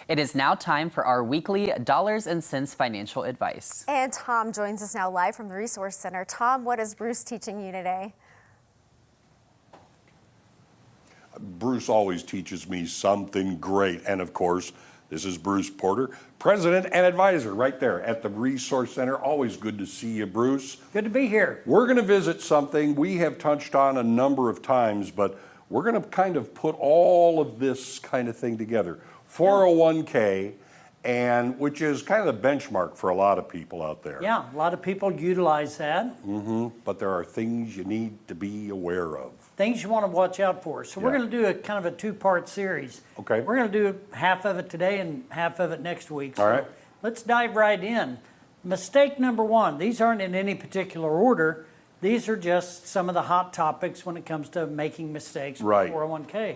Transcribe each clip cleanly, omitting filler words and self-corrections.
It is now time for our weekly Dollars and Cents financial advice. And Tom joins us now live from the Resource Center. Tom, what is Bruce teaching you today? Bruce always teaches me something great. And of course, this is Bruce Porter, President and Advisor right there at the Resource Center. Always good to see you, Bruce. Good to be here. We're going to visit something we have touched on a number of times, but we're going to kind of put all of this kind of thing together. 401k, and which is kind of the benchmark for a lot of people out there. Yeah, a lot of people utilize that. But there are things you need to be aware of. Things you want to watch out for. So we're going to do a kind of a two-part series. Okay. We're going to do half of it today and half of it next week. So all right. Let's dive right in. Mistake number one. These aren't in any particular order. These are just some of the hot topics when it comes to making mistakes with Right. 401k.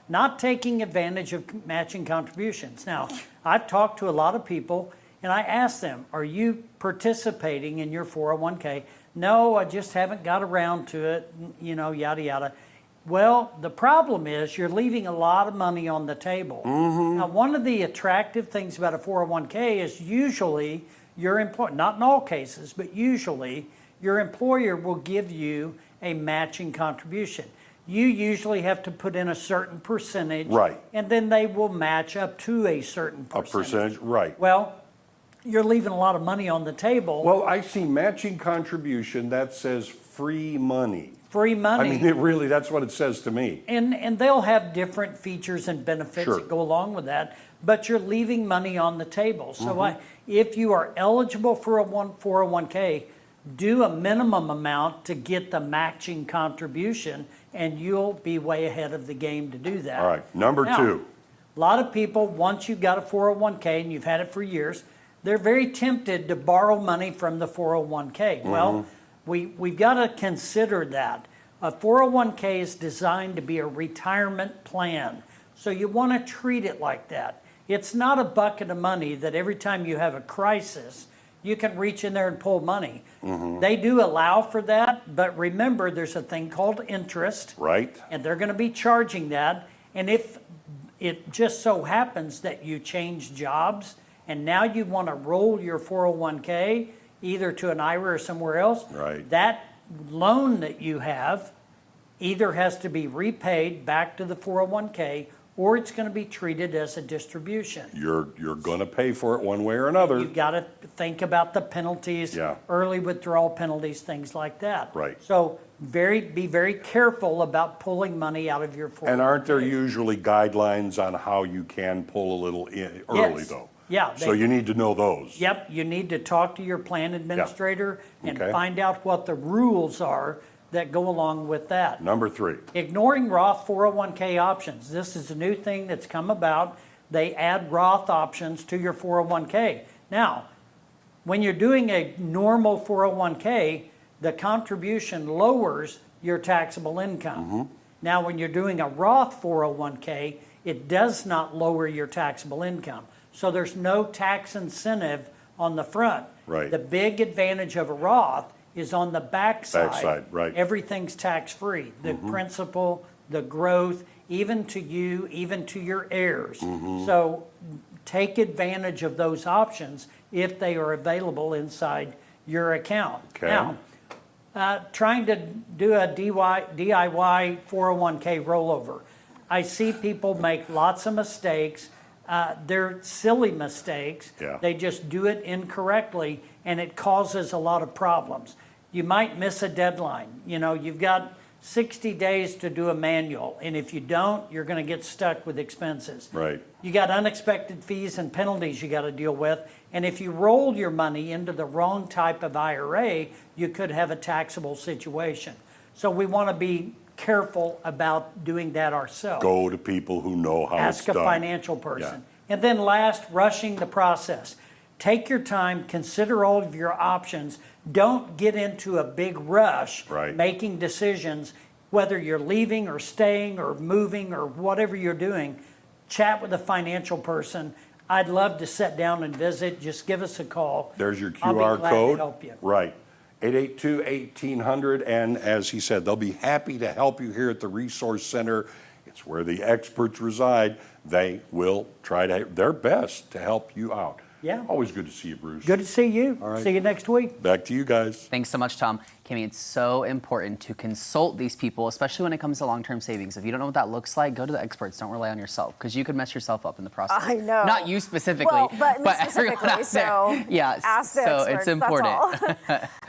Not taking advantage of matching contributions. Now, I've talked to a lot of people and I asked them, are you participating in your 401k? No, I just haven't got around to it, you know, yada, yada. Well, the problem is you're leaving a lot of money on the table. Now, one of the attractive things about a 401k is usually your employer, not in all cases, but usually your employer will give you a matching contribution. You usually have to put in a certain percentage, Right. and then they will match up to a certain A percentage. percentage, right. Well, you're leaving a lot of money on the table. Well, I see matching contribution that says free money. Free I money. mean, it really, that's what it says to me. And they'll have different features and benefits Sure. that go along with that, but you're leaving money on the table. So if you are eligible for a 401k, do a minimum amount to get the matching contribution, and you'll be way ahead of the game to do that. All right, number Now, two. A lot of people, once you've got a 401k and you've had it for years, they're very tempted to borrow money from the 401k. Well, we've got to consider that. A 401k is designed to be a retirement plan, so you want to treat it like that. It's not a bucket of money that every time you have a crisis, you can reach in there and pull money. They do allow for that, but remember there's a thing called interest. Right. And they're going to be charging that. And if it just so happens that you change jobs and now you want to roll your 401k either to an IRA or somewhere else, Right. that loan that you have either has to be repaid back to the 401k or it's going to be treated as a distribution. You're going to pay for it one way or another. You've got to think about the penalties, Yeah. early withdrawal penalties, things like that. Right. So be very careful about pulling money out of your 401k. And aren't there usually guidelines on how you can pull a little in early, Yes. though? Yeah. So you need to know those. Yep, you need to talk to your plan administrator and Okay. find out what the rules are that go along with that. Number three. Ignoring Roth 401k options. This is a new thing that's come about. They add Roth options to your 401k. Now, when you're doing a normal 401k, the contribution lowers your taxable income. Now, when you're doing a Roth 401k, it does not lower your taxable income. So there's no tax incentive on the front. Right. The big advantage of a Roth is on the backside. Backside, right. Everything's tax-free. The principal, the growth, even to you, even to your heirs. So take advantage of those options if they are available inside your account. Okay. Now, trying to do a DIY 401k rollover. I see people make lots of mistakes. They're silly mistakes. Yeah. They just do it incorrectly, and it causes a lot of problems. You might miss a deadline. You know, you've got 60 days to do a manual, and if you don't, you're going to get stuck with expenses. Right. You got unexpected fees and penalties you got to deal with, and if you roll your money into the wrong type of IRA, you could have a taxable situation. So we want to be careful about doing that ourselves. Go to people who know how Ask it's a done. financial person. And then last, rushing the process. Take your time, consider all of your options. Don't get into a big rush Right. making decisions, whether you're leaving or staying or moving or whatever you're doing. Chat with a financial person. I'd love to sit down and visit. Just give us a call. There's your I'll be QR glad code. to help you. Right. 882-1800. And as he said, they'll be happy to help you here at the Resource Center. It's where the experts reside. they will try their best to help you out. Yeah. Always good to see you, Bruce. Good to see you. All right. See you next week. Back to you guys. Thanks so much, Tom. Kimmy, it's so important to consult these people, especially when it comes to long-term savings. If you don't know what that looks like, go to the experts. Don't rely on yourself, because you could mess yourself up in the process. I know. Not you specifically, Well, but me everyone specifically, out there. so Yeah, ask the so experts, it's that's important. all.